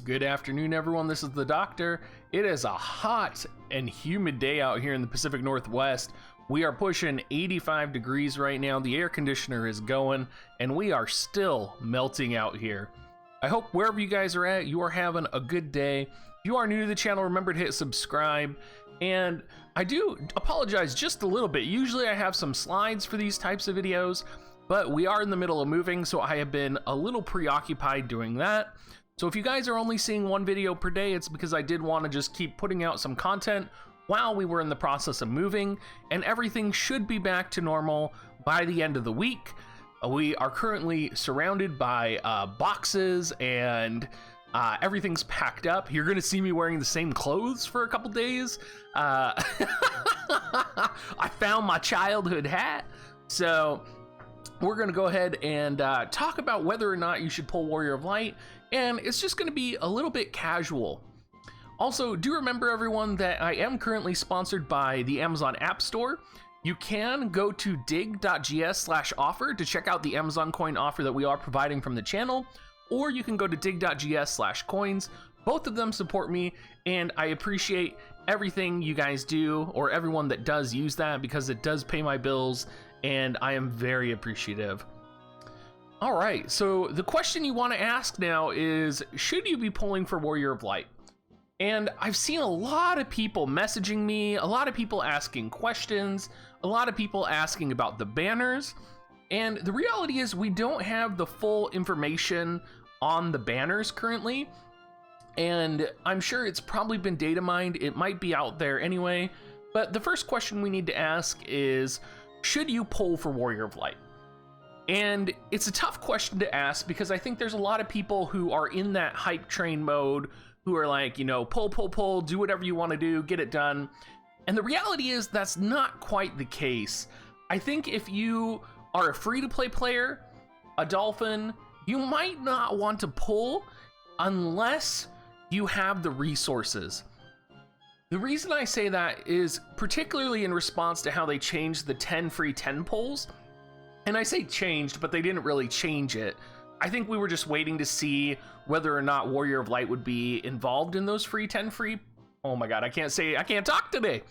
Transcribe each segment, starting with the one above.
Good afternoon, everyone. This is the Doctor. It is a hot and humid day out here in the Pacific Northwest. We are pushing 85 degrees right now. The air conditioner is going, and we are still melting out here. I hope wherever you guys are at, you are having a good day. If you are new to the channel, remember to hit subscribe. And I do apologize just a little bit. Usually I have some slides for these types of videos, but we are in the middle of moving, so I have been a little preoccupied doing that. So if you guys are only seeing one video per day, it's because I did want to just keep putting out some content while we were in the process of moving, and everything should be back to normal by the end of the week. We are currently surrounded by boxes and everything's packed up. You're going to see me wearing the same clothes for a couple days. I found my childhood hat. So we're going to go ahead and talk about whether or not you should pull Warrior of Light, and it's just going to be a little bit casual. Also, do remember, everyone, that I am currently sponsored by the Amazon App Store. You can go to dig.gs/offer to check out the Amazon coin offer that we are providing from the channel, or you can go to dig.gs/coins. Both of them support me, and I appreciate everything you guys do, or everyone that does use that, because it does pay my bills, and I am very appreciative. All right, so the question you want to ask now is, should you be pulling for Warrior of Light? And I've seen a lot of people messaging me, a lot of people asking questions, a lot of people asking about the banners. And the reality is we don't have the full information on the banners currently. And I'm sure it's probably been data mined. It might be out there anyway. But the first question we need to ask is, should you pull for Warrior of Light? And it's a tough question to ask because I think there's a lot of people who are in that hype train mode who are like, you know, pull, do whatever you want to do, get it done. And the reality is that's not quite the case. I think if you are a free-to-play player, a dolphin, you might not want to pull unless you have the resources. The reason I say that is particularly in response to how they changed the 10 free 10 pulls. And I say changed, but they didn't really change it. I think we were just waiting to see whether or not Warrior of Light would be involved in those free 10 free. Oh my God, I can't talk today.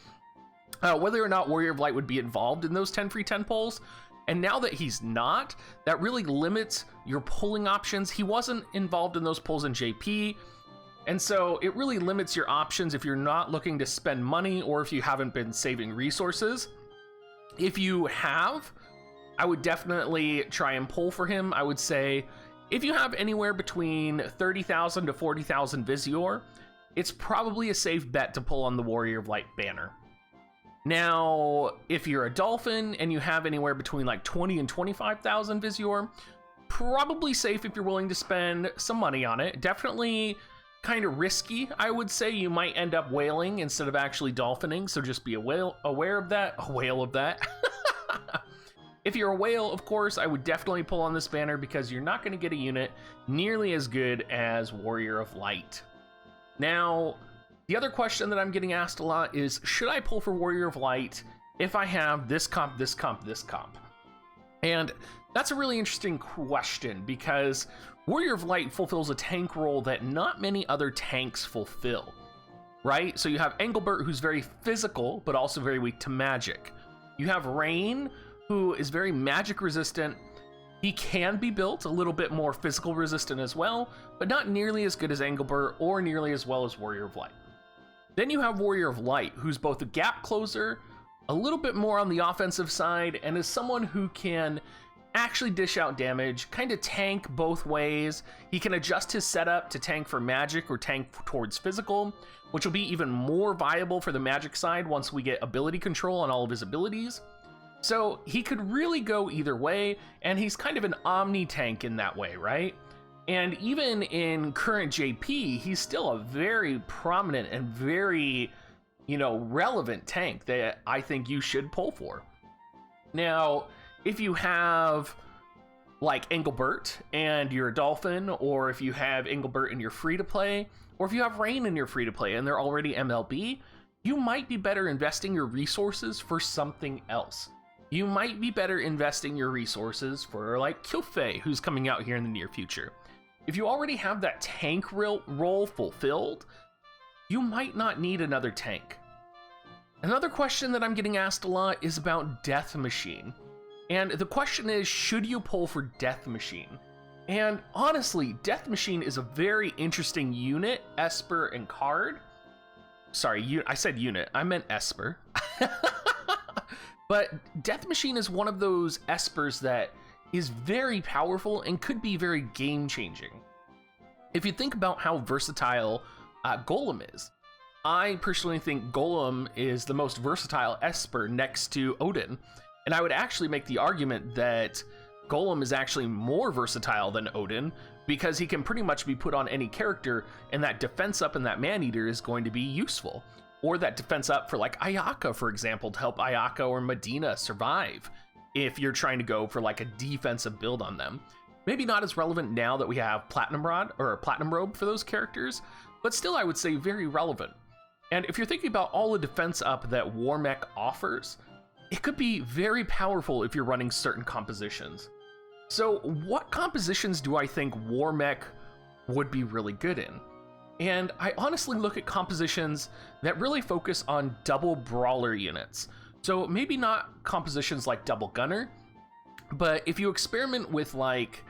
Whether or not Warrior of Light would be involved in those 10 free 10 pulls. And now that he's not, that really limits your pulling options. He wasn't involved in those pulls in JP. And so it really limits your options if you're not looking to spend money or if you haven't been saving resources. If you have, I would definitely try and pull for him. I would say if you have anywhere between 30,000 to 40,000 Visior, it's probably a safe bet to pull on the Warrior of Light banner. Now, if you're a dolphin and you have anywhere between like 20 and 25,000 Visior, probably safe if you're willing to spend some money on it. Definitely kind of risky. I would say you might end up whaling instead of actually dolphining, so just be aware of that. A whale of that. If you're a whale, of course, I would definitely pull on this banner because you're not going to get a unit nearly as good as Warrior of Light. Now, the other question that I'm getting asked a lot is, should I pull for Warrior of Light if I have this comp, this comp, this comp? And that's a really interesting question because Warrior of Light fulfills a tank role that not many other tanks fulfill, right? So you have Engelbert, who's very physical, but also very weak to magic. You have Rain, who is very magic resistant. He can be built a little bit more physical resistant as well, but not nearly as good as Engelbert or nearly as well as Warrior of Light. Then you have Warrior of Light, who's both a gap closer, a little bit more on the offensive side, and is someone who can actually dish out damage, kind of tank both ways. He can adjust his setup to tank for magic or tank towards physical, which will be even more viable for the magic side once we get ability control on all of his abilities. So he could really go either way, and he's kind of an omni tank in that way, right? And even in current JP, he's still a very prominent and very, relevant tank that I think you should pull for. Now, if you have like Engelbert and you're a dolphin, or if you have Engelbert and you're free to play, or if you have Rain and you're free to play and they're already MLB, you might be better investing your resources for something else. You might be better investing your resources for like Kyofe, who's coming out here in the near future. if you already have that tank role fulfilled, you might not need another tank. Another question that I'm getting asked a lot is about Death Machine. And the question is, should you pull for Death Machine? And honestly, Death Machine is a very interesting unit, Esper, and card. Sorry, I said unit, I meant Esper. But Death Machine is one of those Espers that is very powerful and could be very game-changing. If you think about how versatile Golem is, I personally think Golem is the most versatile Esper next to Odin. And I would actually make the argument that Golem is actually more versatile than Odin because he can pretty much be put on any character, and that defense up and that man-eater is going to be useful. Or that defense up for like Ayaka, for example, to help Ayaka or Medina survive if you're trying to go for like a defensive build on them. Maybe not as relevant now that we have Platinum Rod or Platinum Robe for those characters, but still I would say very relevant. And if you're thinking about all the defense up that War Mech offers, it could be very powerful if you're running certain compositions. So what compositions do I think War Mech would be really good in? And I honestly look at compositions that really focus on double brawler units. So maybe not compositions like double gunner, but if you experiment with like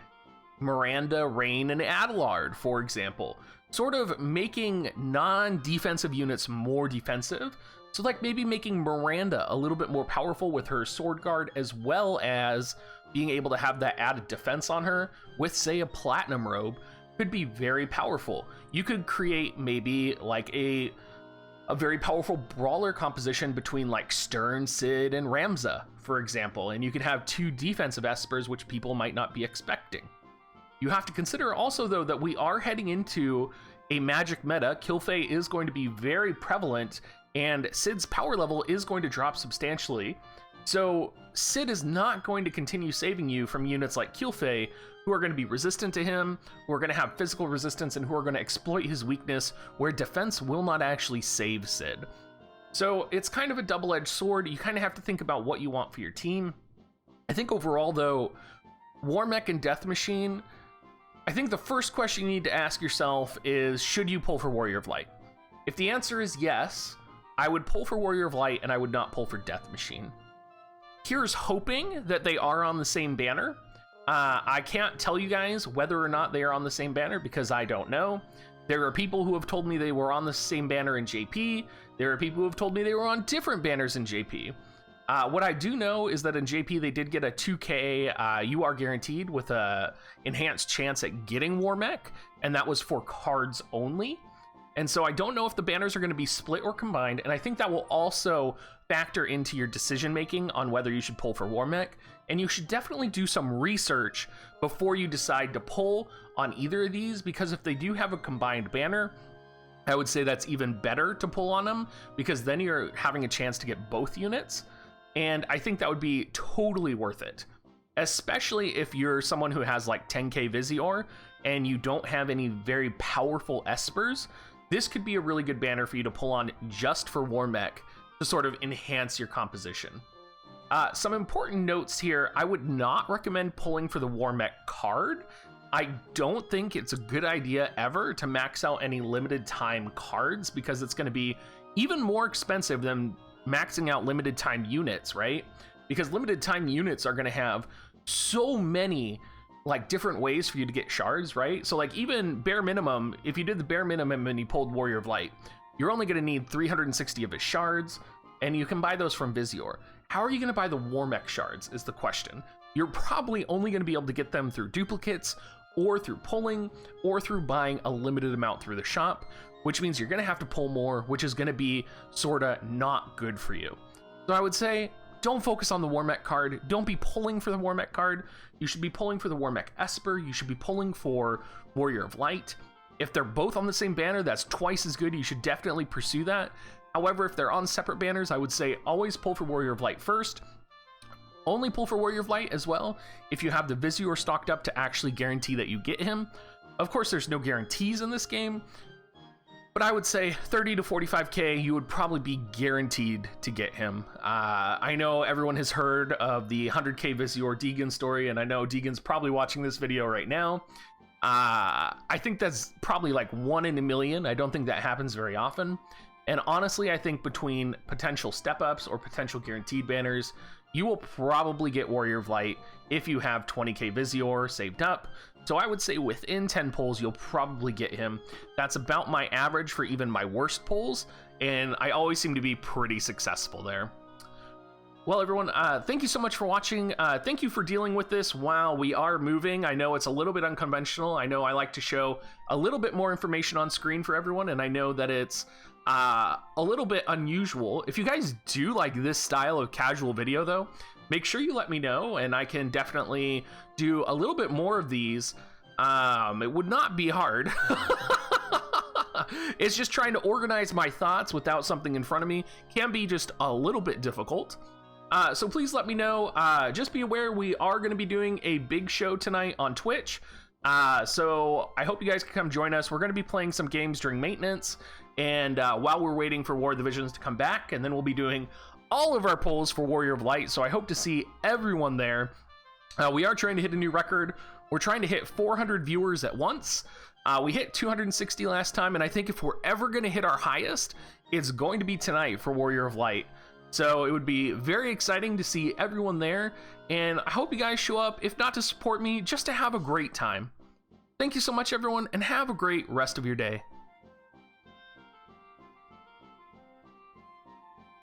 Miranda, Rain, and Adelard, for example, sort of making non-defensive units more defensive. So like maybe making Miranda a little bit more powerful with her sword guard, as well as being able to have that added defense on her with, say, a Platinum Robe, could be very powerful. You could create maybe like a very powerful brawler composition between like Stern, Sid, and Ramza, for example, and you could have two defensive Espers, which people might not be expecting. You have to consider also, though, that we are heading into a magic meta. Killfay is going to be very prevalent, and Sid's power level is going to drop substantially. So Sid is not going to continue saving you from units like Killfay, who are going to be resistant to him, who are going to have physical resistance, and who are going to exploit his weakness, where defense will not actually save Sid. So it's kind of a double-edged sword. You kind of have to think about what you want for your team. I think overall, though, War Mech and Death Machine, I think the first question you need to ask yourself is, should you pull for Warrior of Light? If the answer is yes, I would pull for Warrior of Light, and I would not pull for Death Machine. Here's hoping that they are on the same banner. I can't tell you guys whether or not they are on the same banner because I don't know. There are people who have told me they were on the same banner in JP. There are people who have told me they were on different banners in JP. What I do know is that in JP they did get a 2k you are guaranteed with a enhanced chance at getting War Mech, and that was for cards only. And so I don't know if the banners are going to be split or combined, and I think that will also factor into your decision making on whether you should pull for War Mech. And you should definitely do some research before you decide to pull on either of these, because if they do have a combined banner, I would say that's even better to pull on them, because then you're having a chance to get both units. And I think that would be totally worth it, especially if you're someone who has like 10k Visior and you don't have any very powerful Espers. This could be a really good banner for you to pull on just for War Mech to sort of enhance your composition. Some important notes here. I would not recommend pulling for the War Mech card. I don't think it's a good idea ever to max out any limited time cards, because it's going to be even more expensive than maxing out limited time units, right? Because limited time units are going to have so many like different ways for you to get shards, right? So like even bare minimum, if you did the bare minimum and you pulled Warrior of Light, you're only going to need 360 of his shards, and you can buy those from Visior. How are you going to buy the War Mech shards is the question. You're probably only going to be able to get them through duplicates, or through pulling, or through buying a limited amount through the shop, which means you're going to have to pull more, which is going to be sort of not good for you. So I would say, don't focus on the War Mech card. Don't be pulling for the War Mech card. You should be pulling for the War Mech Esper. You should be pulling for Warrior of Light. If they're both on the same banner, that's twice as good. You should definitely pursue that. However, if they're on separate banners, I would say always pull for Warrior of Light first. Only pull for Warrior of Light as well if you have the Visior stocked up to actually guarantee that you get him. Of course, there's no guarantees in this game, but I would say 30 to 45k, you would probably be guaranteed to get him. I know everyone has heard of the 100k Visior Deegan story, and I know Deegan's probably watching this video right now. I think that's probably like 1 in a million. I don't think that happens very often. And honestly, I think between potential step-ups or potential guaranteed banners, you will probably get Warrior of Light if you have 20k Visior saved up. So I would say within 10 pulls, you'll probably get him. That's about my average for even my worst pulls, and I always seem to be pretty successful there. Well, everyone, thank you so much for watching. Thank you for dealing with this while we are moving. I know it's a little bit unconventional. I know I like to show a little bit more information on screen for everyone, and I know that it's a little bit unusual. If you guys do like this style of casual video, though, make sure you let me know, and I can definitely do a little bit more of these. It would not be hard. It's just trying to organize my thoughts without something in front of me can be just a little bit difficult. So please let me know. Just be aware we are going to be doing a big show tonight on Twitch. So I hope you guys can come join us. We're going to be playing some games during maintenance and while we're waiting for War of the Visions to come back, and then we'll be doing all of our polls for Warrior of Light. So I hope to see everyone there. We are trying to hit a new record. We're trying to hit 400 viewers at once. We hit 260 last time, and I think if we're ever going to hit our highest, it's going to be tonight for Warrior of Light. So it would be very exciting to see everyone there, and I hope you guys show up, if not to support me, just to have a great time. Thank you so much, everyone, and have a great rest of your day.